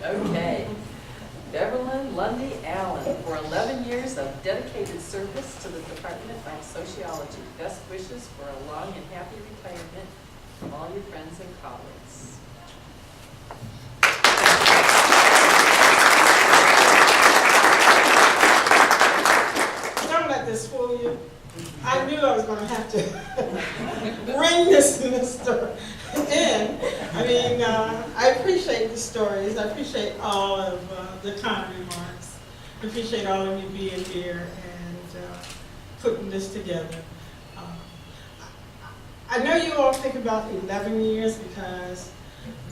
Okay. Beverlyn Allen, for 11 years of dedicated service to the Department of Sociology. Best wishes for a long and happy retirement from all your friends and colleagues. Don't let this fool you. I knew I was going to have to bring this Mr. in. I mean, I appreciate the stories. I appreciate all of the kind remarks. I appreciate all of you being here and putting this together. I know you all think about 11 years because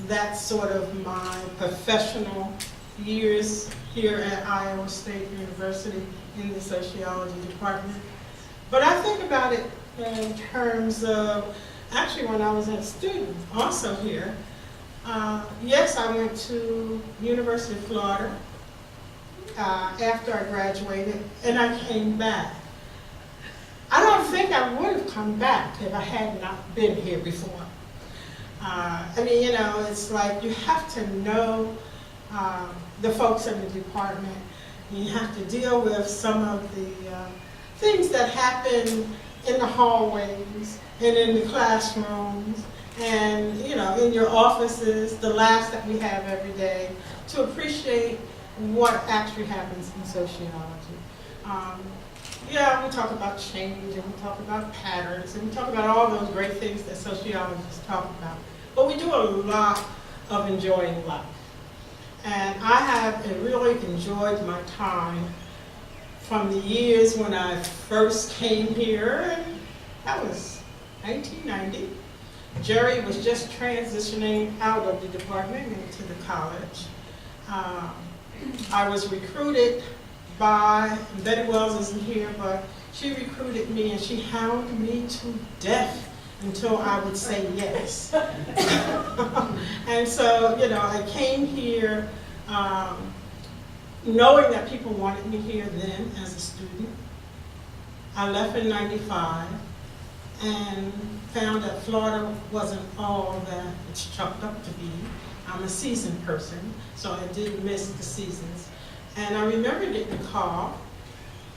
that's sort of my professional years here at Iowa State University in the sociology department. But I think about it in terms of, actually when I was a student also here, yes, I went to University of Florida after I graduated, and I came back. I don't think I would have come back if I had not been here before. I mean, you know, it's like you have to know the folks in the department. You have to deal with some of the things that happen in the hallways and in the classrooms and, you know, in your offices, the laughs that we have every day, to appreciate what actually happens in sociology. Yeah, we talk about change and we talk about patterns and we talk about all those great things that sociologists talk about. But we do a lot of enjoying life. And I have really enjoyed my time from the years when I first came here, and that was 1990. Jerry was just transitioning out of the department into the college. I was recruited by, Betty Wells isn't here, but she recruited me and she hounded me to death until I would say yes. And so, you know, I came here knowing that people wanted me here then as a student. I left in '95 and found that Florida wasn't all that it's chalked up to be. I'm a seasoned person, so I did miss the seasons. And I remember getting a call,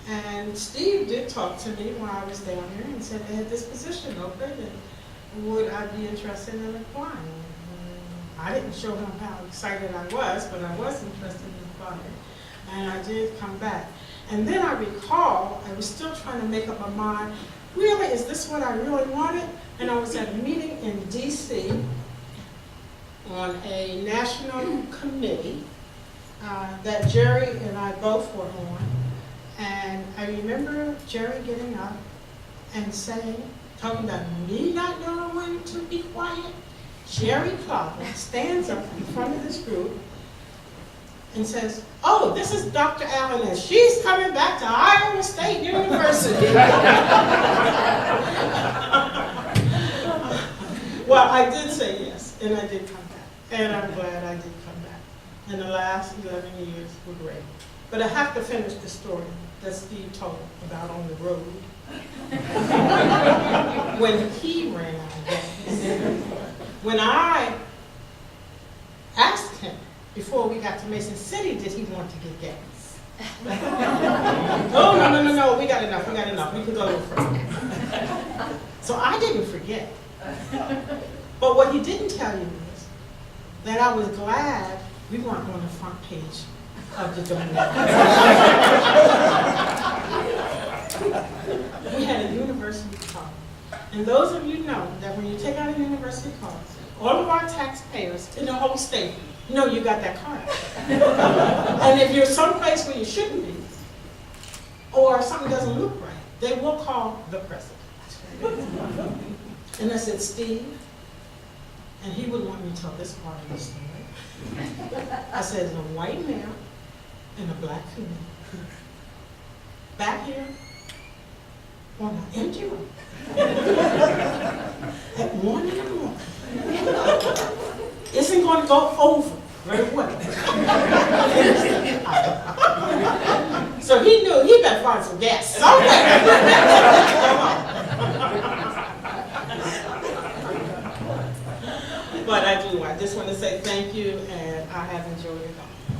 and Steve did talk to me when I was down here and said they had this position open, and would I be interested in applying? And I didn't show him how excited I was, but I was interested in applying. And I did come back. And then I recall, I was still trying to make up my mind, really, is this what I really wanted? And I was at a meeting in DC on a national committee that Jerry and I both were on. And I remember Jerry getting up and saying, talking about me not knowing when to be quiet. Jerry Clover stands up in front of this group and says, oh, this is Dr. Allen, and she's coming back to Iowa State University. Well, I did say yes, and I did come back. And I'm glad I did come back. And the last 11 years were great. But I have to finish the story that Steve told about on the road. When he ran out of gas. When I asked him before we got to Mason City, did he want to get gas? Oh, no, we got enough. We could go a little further. So I didn't forget. But what he didn't tell you is that I was glad we weren't on the front page of the Domain. We had a university card. And those of you know that when you take out a university card, all of our taxpayers in the whole state know you got that card. And if you're someplace where you shouldn't be, or something doesn't look right, they will call the president. And I said, Steve, and he wouldn't want me to tell this part of the story. I said, a white male and a black female. Back here on an empty room at 1 in the morning. Isn't going to go over very well. So he knew he better find some gas somewhere. But I do like just want to say thank you, and I have enjoyed it all.